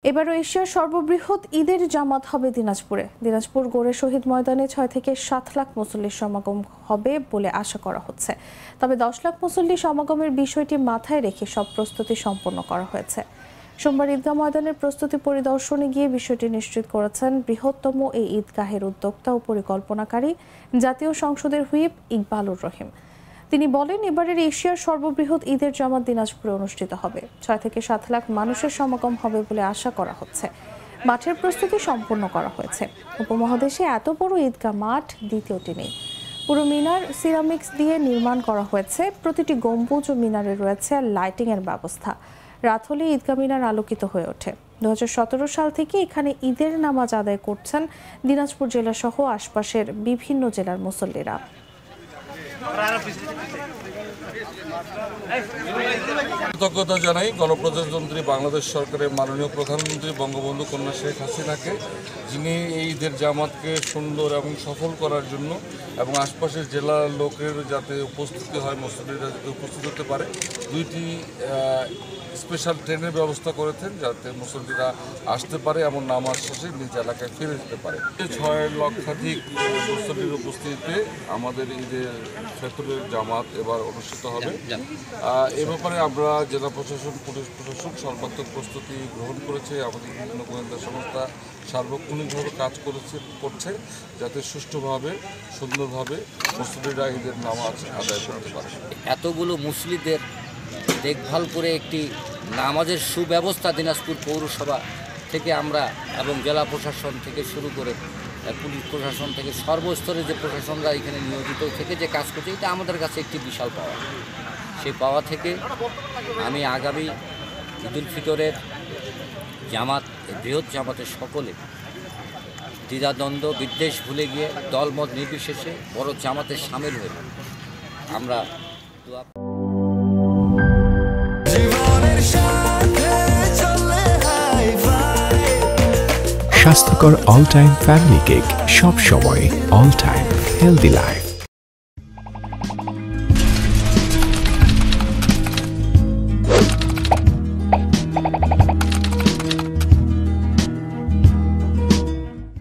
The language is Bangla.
এবারও এশিয়ার সর্ববৃহৎ ঈদের জামাত হবে দিনাজপুরে। দিনাজপুর গোরে শহীদ ময়দানে 6 থেকে 7 লাখ মুসল্লির সমাগম হবে বলে আশা করা হচ্ছে। তবে 10 লাখ মুসল্লি সমাগমের বিষয়টি মাথায় রেখে সব প্রস্তুতি সম্পন্ন করা হয়েছে। সোমবার ঈদগাহ ময়দানের প্রস্তুতি পরিদর্শনে গিয়ে বিষয়টি নিশ্চিত করেছেন বৃহত্তম এই ঈদগাহের উদ্যোক্তা ও পরিকল্পনাকারী জাতীয় সংসদের হুইপ ইকবালুর রহিম। তিনি বলেন, এবারের এশিয়ার সর্ববৃহৎ ঈদের জামাত দিনাজপুরে অনুষ্ঠিত হবে। 6 থেকে 7 লাখ মানুষের সমাগম হবে বলে আশা করা হচ্ছে। মাঠের প্রস্তুতি সম্পন্ন করা হয়েছে। উপমহাদেশে এত বড় ঈদগাহ মাঠ দ্বিতীয়টি নেই। পুরো মিনার সিরামিক্স দিয়ে নির্মাণ করা হয়েছে। প্রতিটি গম্বুজ ও মিনারে রয়েছে লাইটিং এর ব্যবস্থা। রাত হলে ঈদগাহ মিনার আলোকিত হয়ে ওঠে। 2017 সাল থেকে এখানে ঈদের নামাজ আদায় করছেন দিনাজপুর জেলা সহ আশপাশের বিভিন্ন জেলার মুসল্লিরা। কৃতজ্ঞতা জানাই গণপ্রজাতন্ত্রী বাংলাদেশ সরকারের মাননীয় প্রধানমন্ত্রী বঙ্গবন্ধু কন্যা শেখ হাসিনাকে, যিনি এই ঈদের জামাতকে সুন্দর এবং সফল করার জন্য এবং আশপাশের জেলার লোকের যাতে উপস্থিতি হয়, মুসল্লিরা যাতে উপস্থিত হতে পারে, 2টি স্পেশাল ট্রেনের ব্যবস্থা করেছেন যাতে মুসল্লিরা আসতে পারে এবং নামাজ শেষে নিজ এলাকায় ফিরে যেতে পারে। 6 লক্ষাধিক মুসল্লির উপস্থিতিতে আমাদের ঈদের ফেতরের জামাত এবার অনুষ্ঠিত হবে। এ ব্যাপারে আমরা জেলা প্রশাসন, পুলিশ প্রশাসন সর্বাত্মক প্রস্তুতি গ্রহণ করেছে। আমাদের বিভিন্ন গোয়েন্দা সংস্থা সার্বক্ষণিকভাবে কাজ করছে যাতে সুষ্ঠুভাবে সুন্দরভাবে মুসল্লিরা ঈদের নামাজ আদায় করতে পারে। এতগুলো মুসল্লিদের দেখভাল করে একটি নামাজের সুব্যবস্থা দিনাজপুর পৌরসভা থেকে আমরা এবং জেলা প্রশাসন থেকে শুরু করে পুলিশ প্রশাসন থেকে সর্বস্তরে যে প্রশাসনরা এখানে নিয়োজিত থেকে যে কাজ করছে, এটা আমাদের কাছে একটি বিশাল পাওয়া। সেই পাওয়া থেকে আমি আগামী ঈদুল ফিতরের জামাত, বৃহৎ জামাতের সকলে দ্বিধাদ্বন্দ্ব বিদ্বেষ ভুলে গিয়ে দলমত নির্বিশেষে বড় জামাতে সামিল হয়ে আমরা স্বাস্থ্যকর অল টাইম ফ্যামিলি কেক, সব সময় অল টাইম হেলদি লাইফ।